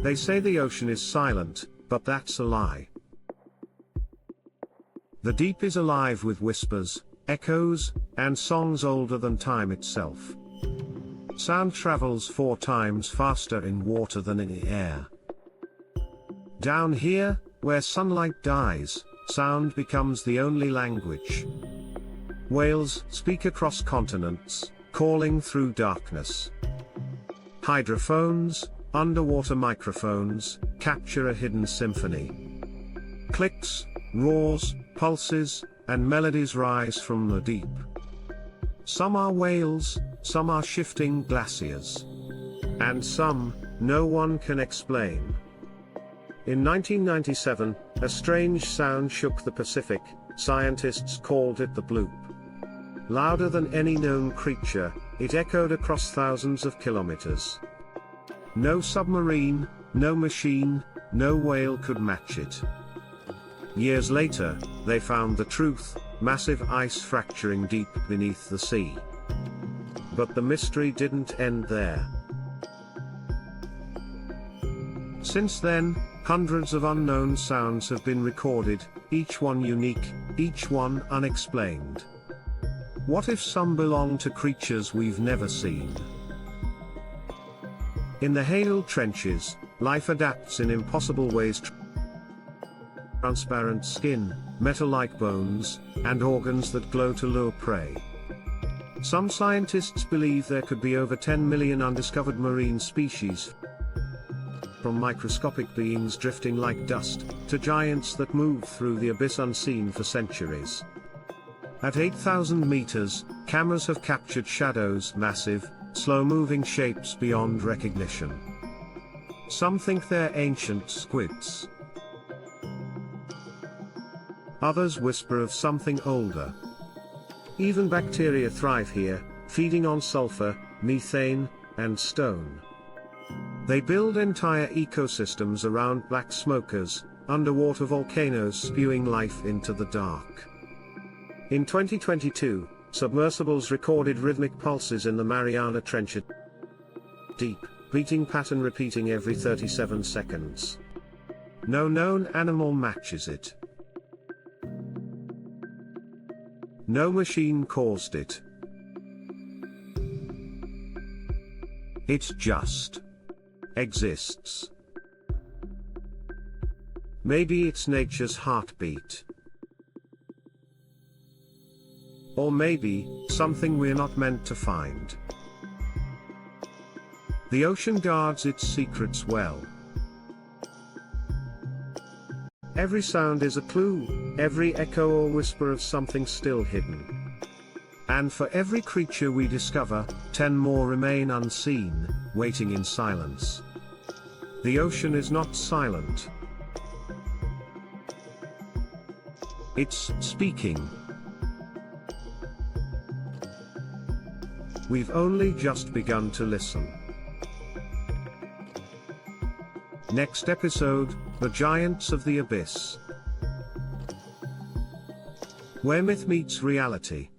They say the ocean is silent, but that's a lie. The deep is alive with whispers, echoes, and songs older than time itself. Sound travels 4 times faster in water than in air. Down here, where sunlight dies, sound becomes the only language. Whales speak across continents, calling through darkness. Hydrophones, underwater microphones, capture a hidden symphony. Clicks, roars, pulses, and melodies rise from the deep. Some are whales, some are shifting glaciers. And some, no one can explain. In 1997, a strange sound shook the Pacific. Scientists called it the bloop. Louder than any known creature, it echoed across thousands of kilometers. No submarine, no machine, no whale could match it. Years later, they found the truth: massive ice fracturing deep beneath the sea. But the mystery didn't end there. Since then, hundreds of unknown sounds have been recorded, each one unique, each one unexplained. What if some belong to creatures we've never seen? In the hail trenches, life adapts in impossible ways. Transparent skin, metal-like bones, and organs that glow to lure prey. Some scientists believe there could be over 10 million undiscovered marine species, from microscopic beings drifting like dust, to giants that move through the abyss unseen for centuries. At 8,000 meters, cameras have captured shadows, massive, slow-moving shapes beyond recognition. Some think they're ancient squids. Others whisper of something older. Even bacteria thrive here, feeding on sulfur, methane, and stone. They build entire ecosystems around black smokers, underwater volcanoes spewing life into the dark. In 2022, submersibles recorded rhythmic pulses in the Mariana Trench, deep, beating pattern repeating every 37 seconds. No known animal matches it. No machine caused it. It just exists. Maybe it's nature's heartbeat. Or maybe, something we're not meant to find. The ocean guards its secrets well. Every sound is a clue, every echo or whisper of something still hidden. And for every creature we discover, 10 more remain unseen, waiting in silence. The ocean is not silent. It's speaking. We've only just begun to listen. Next episode, The Giants of the Abyss. Where myth meets reality.